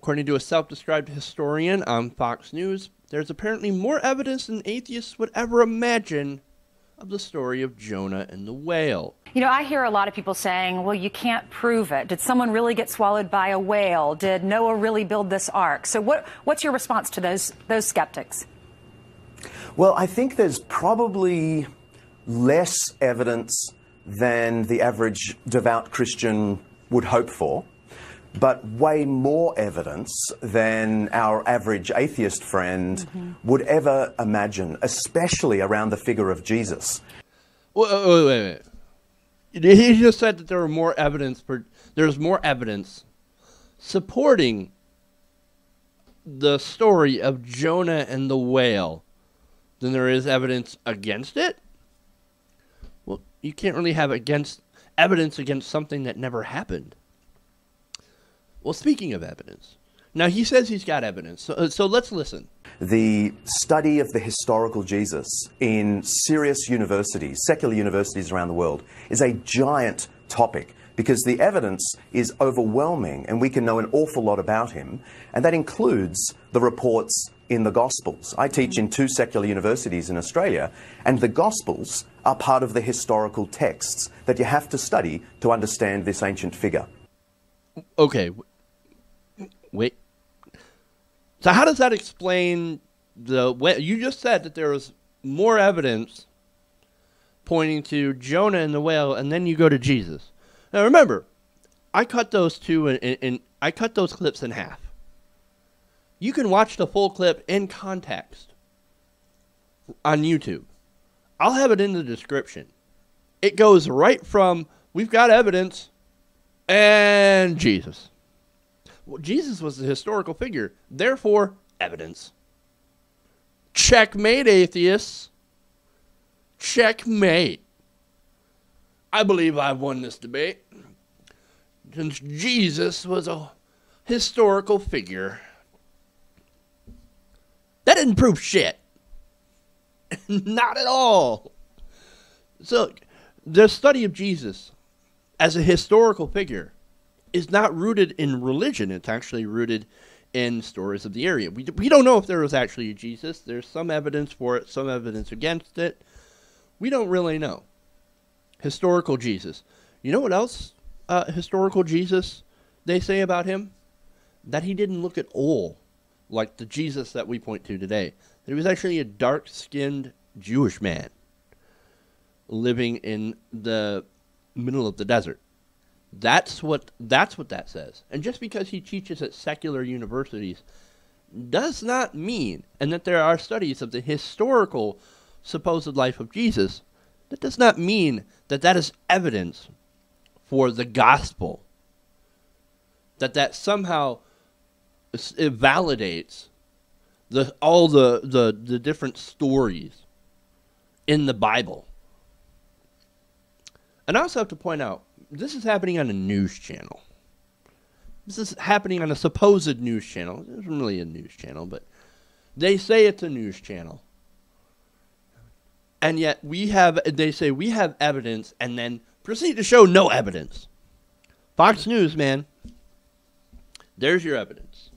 According to a self-described historian on Fox News, there's apparently more evidence than atheists would ever imagine of the story of Jonah and the whale. You know, I hear a lot of people saying, well, you can't prove it. Did someone really get swallowed by a whale? Did Noah really build this ark? So what's your response to those skeptics? Well, I think there's probably less evidence than the average devout Christian would hope for, but way more evidence than our average atheist friend would ever imagine, especially around the figure of Jesus. Wait. He just said that there were more evidence there's more evidence supporting the story of Jonah and the whale than there is evidence against it. Well, you can't really have evidence against something that never happened. Well, speaking of evidence, now he says he's got evidence, so let's listen. The study of the historical Jesus in serious universities, secular universities around the world, is a giant topic because the evidence is overwhelming and we can know an awful lot about him, and that includes the reports in the Gospels. I teach in 2 secular universities in Australia, and the Gospels are part of the historical texts that you have to study to understand this ancient figure. Okay, wait. So how does that explain you just said that there was more evidence pointing to Jonah and the whale, and then you go to Jesus. Now remember, I cut those I cut those clips in half. You can watch the full clip in context on YouTube. I'll have it in the description. It goes right from, we've got evidence, and Jesus. Well, Jesus was a historical figure, therefore, evidence. Checkmate, atheists. Checkmate. I believe I've won this debate, since Jesus was a historical figure. That didn't prove shit. Not at all. So, the study of Jesus as a historical figure is not rooted in religion. It's actually rooted in stories of the area. We don't know if there was actually a Jesus. There's some evidence for it, some evidence against it. We don't really know. Historical Jesus. You know what else historical Jesus they say about him? That he didn't look at all like the Jesus that we point to today. That he was actually a dark-skinned Jewish man living in the middle of the desert. That's what that says. And just because he teaches at secular universities does not mean, and that there are studies of the historical supposed life of Jesus, that does not mean that that is evidence for the gospel. That somehow it validates all the different stories in the Bible. And I also have to point out, this is happening on a news channel. This is happening on a supposed news channel. It isn't really a news channel, but they say it's a news channel. And yet they say we have evidence and then proceed to show no evidence. Fox News, man. There's your evidence.